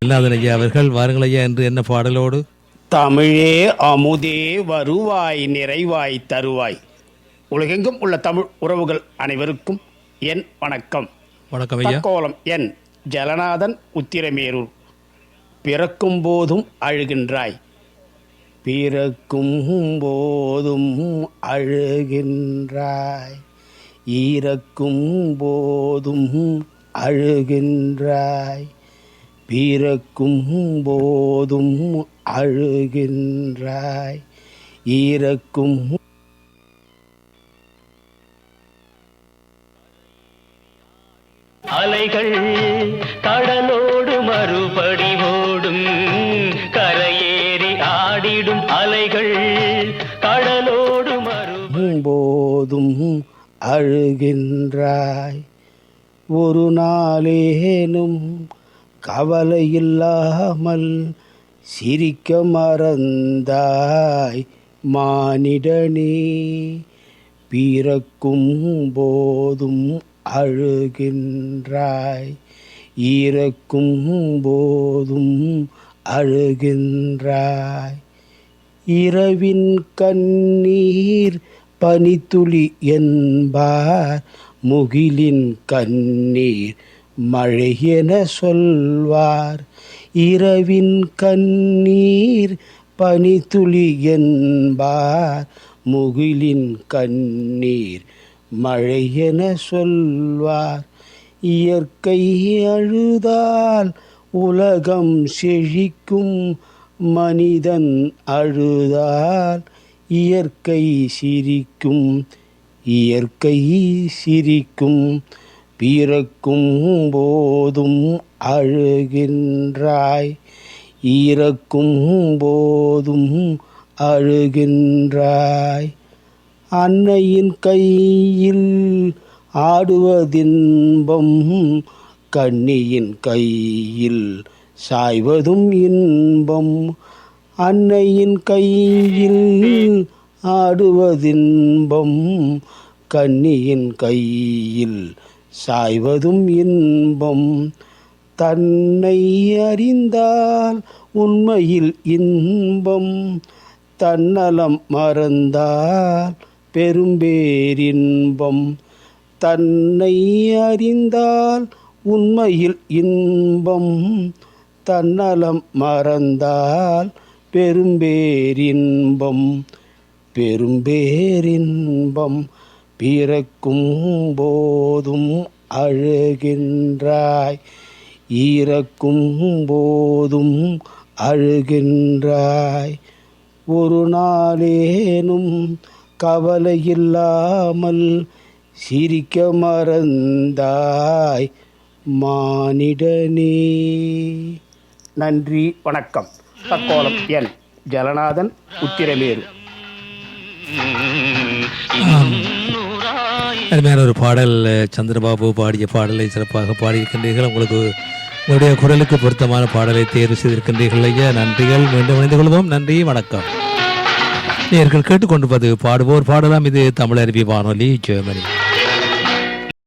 ஜெகநாதன் ஐயா அவர்கள் வாருங்கள் ஐயா என்று என்ன பாடலோடு? தமிழே அமுதே வருவாய் நிறைவாய் தருவாய். உலகெங்கும் உள்ள தமிழ் உறவுகள் அனைவருக்கும் என் வணக்கம். வணக்கம் ஐயா. தக்கோலம் என் ஜலநாதன் உத்திரமேரூர். பிறக்கும் போதும் அழுகின்றாய், பிறக்கும் போதும் அழுகின்றாய், ஈரக்கும் போதும் அழுகின்றாய், பிறக்கும் போதும் அழுகின்றாய், ஈரக்கும் அலைகள் கடலோடு மறுபடி ஓடும், கரையேறி ஆடிடும் அலைகள் கடலோடு போதும் அழுகின்றாய். ஒரு நாளேனும் கவலையில்லாமல் சிரிக்க மறந்தாய் மானிடனே, பிறக்கும் போதும் அழுகின்றாய், இறக்கும் போதும் அழுகின்றாய். இரவின் கண்ணீர் பனித்துளி என்பார், முகிலின் கண்ணீர் மழை என சொல்வார். இரவின் கண்ணீர் பனித்துளி என்பார், முகிலின் கண்ணீர் மழை என சொல்வார். இயற்கை அழுதால் உலகம் செழிக்கும், மனிதன் அழுதால் இயற்கை சிரிக்கும், இயற்கை சிரிக்கும். பிறக்கும் போதும் அழுகின்றாய், இறக்கும் போதும் அழுகின்றாய். அன்னையின் கையில் ஆடுவதின்பம், கண்ணியின் கையில் சாய்வதும் இன்பம். அன்னையின் கையில் ஆடுவதின்பம், கண்ணியின் கையில் சாய்வதும் இன்பம். தன்னை அறிந்தால் உண்மையில் இன்பம், தன்னலம் மறந்தால் பெரும்பேரின்பம். தன்னை அறிந்தால் உண்மையில் இன்பம், தன்னலம் மறந்தால் பெரும்பேரின்பம், பெரும்பேரின்பம். பிறக்கும் போதும் அழுகின்றாய், ஈரக்கும் போதும் அழுகின்றாய். ஒரு நாளேனும் கவலையில்லாமல் சிரிக்க மறந்தாய் மானிடனே. நன்றி, வணக்கம். தக்கோலம் என் ஜலநாதன் உத்திரமேரு. அருமையான ஒரு பாடல். சந்திரபாபு பாடிய பாடலை சிறப்பாக பாடியிருக்கின்றீர்கள். உங்களுடைய குரலுக்கு பொருத்தமான பாடலை தேர்வு செய்திருக்கின்றீர்கள் ஐயா. நன்றிகள். மீண்டும் இணைந்து கொள்வோம். நன்றி, வணக்கம். நேயர்கள் கேட்டுக்கொண்டிருப்பது பாடுவோர் பாடலாம். இது தமிழ் அறிவி வானொலி, ஜெர்மனி.